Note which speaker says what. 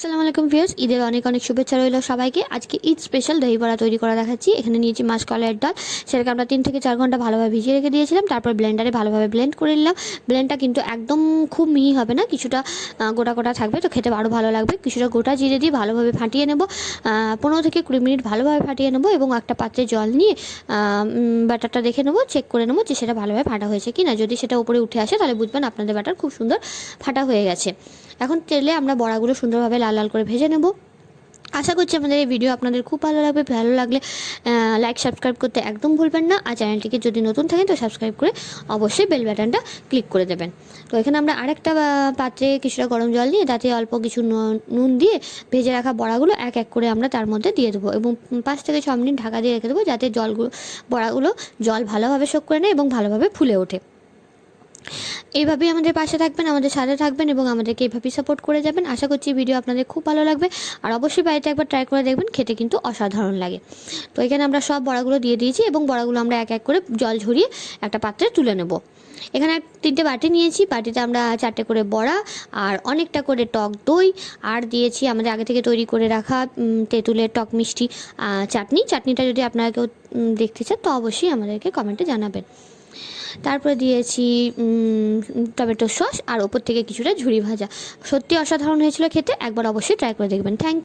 Speaker 1: আসসালামু আলাইকুম ভিউয়ার্স, ঈদের অনেক অনেক শুভেচ্ছা রইল সবাইকে। আজকে ঈদ স্পেশাল দই বড়া তৈরি করা দেখাচ্ছি। এখানে নিয়েছি মাসকলাইয়ের ডাল, সেটাকে আমরা 3 থেকে 4 ঘন্টা ভালোভাবে ভিজিয়ে রেখে দিয়েছিলাম। তারপর ব্লেন্ডারে ভালোভাবে ব্লেন্ড করে নিলাম। ব্লেন্ডটা কিন্তু একদম খুব মিহি হবে না, কিছুটা গোটা গোটা থাকবে, তো খেতে আরও ভালো লাগবে। কিছুটা গোটা জিরে দিয়ে ভালোভাবে ফাটিয়ে নেব, 15 থেকে 20 মিনিট ভালোভাবে ফাটিয়ে নেব এবং একটা পাত্রে জল নিয়ে ব্যাটারটা দেখে নেব, চেক করে নেব যে সেটা ভালোভাবে ফাটা হয়েছে কি না। যদি সেটা উপরে উঠে আসে তাহলে বুঝবেন আপনাদের ব্যাটার খুব সুন্দর ফাটা হয়ে গেছে। এখন তেলে আমরা বড়াগুলো সুন্দরভাবে লাল লাল করে ভেজে নেব। আশা করছি আমাদের এই ভিডিও আপনাদের খুব ভালো লাগবে। ভালো লাগলে লাইক সাবস্ক্রাইব করতে একদম ভুলবেন না। আর চ্যানেলটিকে যদি নতুন থাকেন তো সাবস্ক্রাইব করে অবশ্যই বেল বাটনটা ক্লিক করে দেবেন। তো এখানে আমরা আরেকটা পাত্রে কিছুটা গরম জল নিয়ে তাতে অল্প কিছু নুন দিয়ে ভেজে রাখা বড়াগুলো এক এক করে আমরা তার মধ্যে দিয়ে দেবো এবং 5 থেকে 6 মিনিট ঢাকা দিয়ে রেখে দেবো, যাতে বড়াগুলো জল ভালোভাবে শোক করে নেয় এবং ভালোভাবে ফুলে ওঠে। এইভাবেই আমাদের পাশে থাকবেন, আমাদের সাথে থাকবেন এবং আমাদেরকে এইভাবেই সাপোর্ট করে যাবেন। আশা করছি ভিডিও আপনাদের খুব ভালো লাগবে। আর অবশ্যই বাড়িতে একবার ট্রাই করে দেখবেন, খেতে কিন্তু অসাধারণ লাগে। তো এখানে আমরা সব বড়াগুলো দিয়ে দিয়েছি এবং বড়াগুলো আমরা এক এক করে জল ঝরিয়ে একটা পাত্রে তুলে নেব। এখানে 3টে বাটি নিয়েছি, বাটিতে আমরা 4টে করে বড়া আর অনেকটা করে টক দই আর দিয়েছি আমাদের আগে থেকে তৈরি করে রাখা তেঁতুলের টক মিষ্টি চাটনিটা যদি আপনারা কেউ দেখতে চান তো অবশ্যই আমাদেরকে কমেন্টে জানাবেন। তারপরে দিয়েছি টমেটো সস আর ওপর থেকে কিছুটা ঝুরি ভাজা। সত্যি অসাধারণ হয়েছিল খেতে, একবার অবশ্যই ট্রাই করে দেখবেন। থ্যাংক